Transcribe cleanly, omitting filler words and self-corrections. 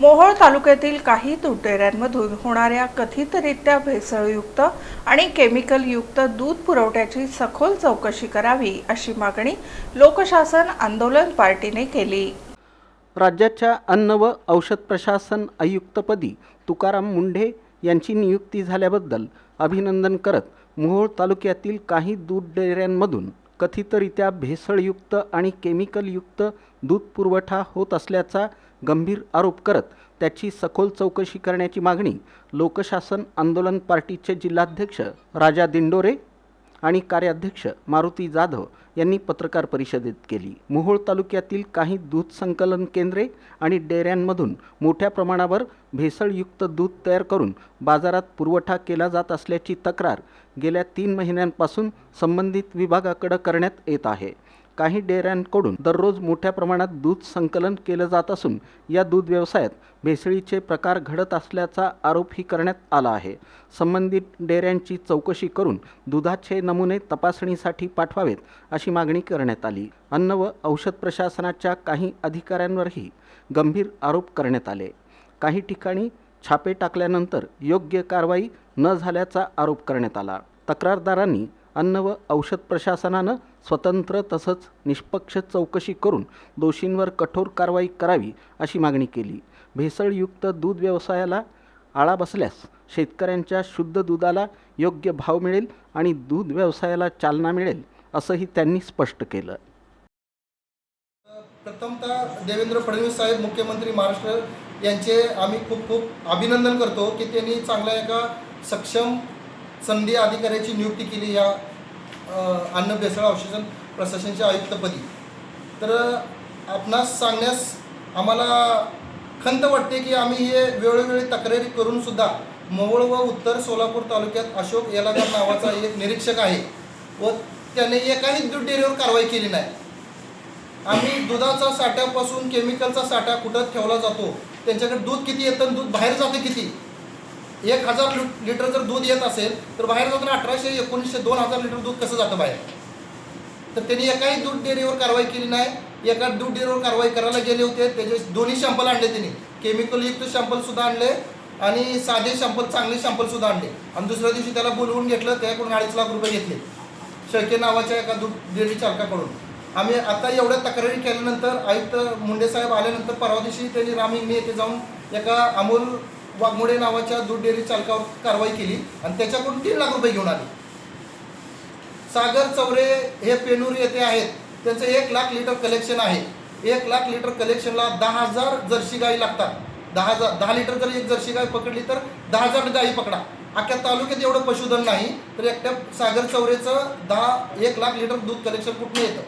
मोहोळ तालुक्यातील काही दूध डेअऱ्यांमधून होणाऱ्या कथितरित्या भेसळयुक्त आणि केमिकलयुक्त दूध पुरवठ्याची सखोल चौकशी करावी अशी मागणी लोकशासन आंदोलन पार्टीने केली। राज्याच्या अन्न व औषध प्रशासन आयुक्तपदी तुकाराम मुंढे यांची नियुक्ती झाल्याबद्दल अभिनंदन करत मोहोळ तालुक्यातील काही दूध डेअऱ्यांमधून कथितरित्या भेसळयुक्त आणि केमिकलयुक्त दूध पुरवठा होत असल्याचा गंभीर आरोप करत त्याची सखोल चौकशी करण्याची मागणी लोकशासन आंदोलन पार्टीचे जिल्हाध्यक्ष राजा दिंडोरे आणि कार्याध्यक्ष मारुती जाधव यांनी पत्रकार परिषदेत केली। मोहोळ तालुक्यातील काही दूध संकलन केंद्रे आणि डेअऱ्यांमधून मोठ्या प्रमाणावर भेसळयुक्त दूध तयार करून बाजारात पुरवठा केला जात असल्याची तक्रार गेल्या 3 महिन्यांपासून संबंधित विभागाकडे करण्यात येत आहे। काही डेअऱ्यांकडून दररोज मोठ्या प्रमाणात दूध संकलन केलं जात असून या दूध व्यवसायात भेसळीचे प्रकार घडत असल्याचा आरोपही करण्यात आला आहे। संबंधित डेअऱ्यांची चौकशी करून दुधाचे नमुने तपासणीसाठी पाठवावेत अशी मागणी करण्यात आली। अन्न व औषध प्रशासनाच्या काही अधिकाऱ्यांवरही गंभीर आरोप करण्यात आले। काही ठिकाणी छापे टाकल्यानंतर योग्य कारवाई न झाल्याचा आरोप करण्यात आला। तक्रारदारांनी अन्न व औषध प्रशासनानं स्वतंत्र तसंच निष्पक्ष चौकशी करून दोषींवर कठोर कारवाई करावी अशी मागणी केली। भेसळयुक्त दूध व्यवसायाला आळा बसल्यास शेतकऱ्यांच्या शुद्ध दुधाला योग्य भाव मिळेल आणि दूध व्यवसायाला चालना मिळेल असंही त्यांनी स्पष्ट केलं। प्रथमतः देवेंद्र फडणवीस साहेब मुख्यमंत्री महाराष्ट्र यांचे आम्ही खूप खूप अभिनंदन करतो की त्यांनी चांगल्या एका सक्षम संधी अधिकाऱ्याची नियुक्ती केली या अन्न भेसळ औषध प्रशासनाच्या आयुक्तपदी। तर आपणास सांगण्यास आम्हाला खंत वाटते की आम्ही हे वेळोवेळी तक्रारी करून सुद्धा मोहोळ व उत्तर सोलापूर तालुक्यात अशोक येलागार नावाचा एक निरीक्षक आहे व त्याने एकाही दूध डेअरीवर कारवाई केली नाही। आम्ही दुधाचा साठ्यापासून केमिकलचा साठा कुठं ठेवला जातो, त्यांच्याकडे दूध किती येतं, दूध बाहेर जाते किती, 1000 लिटर जर दूध येत असेल तर बाहेर जाताना 1800, 1900, 2000 लिटर दूध कसं जातं बाहेर। तर त्यांनी एकाही दूध डेअरीवर कारवाई केली नाही। एका दूध डेअरीवर कारवाई करायला गेले होते, त्याचे दोन्ही शॅम्पल आणले त्यांनी, केमिकलयुक्त शॅम्पलसुद्धा आणले आणि साधे शॅम्पल, चांगले शॅम्पलसुद्धा आणले आणि दुसऱ्या दिवशी त्याला बोलवून घेतलं, त्याकडून 2.5 लाख रुपये घेतले शेळके नावाच्या एका दूध डेअरी चालकाकडून। आम्ही आता एवढ्या तक्रारी केल्यानंतर आयुक्त मुंडे साहेब आल्यानंतर परवा दिवशी त्यांनी रामिंगने येथे जाऊन एका अमोल वाघमोडे नावाच्या दूध डेअरी चालकावर कारवाई केली आणि त्याच्याकडून 3 लाख रुपये घेऊन आले। सागर चौरे हे पेनूर येथे आहेत, त्यांचं 1 लाख लिटर कलेक्शन आहे। 1 लाख लिटर कलेक्शनला 10,000 जर्सी गाई लागतात। 10 लिटर जर एक जर्सी गाय पकडली तर 10,000 गाई पकडा। अख्ख्या तालुक्यात एवढं पशुधन नाही, तर एकट्या सागर चौरेचं 1 लाख लिटर दूध कलेक्शन कुठून येतं।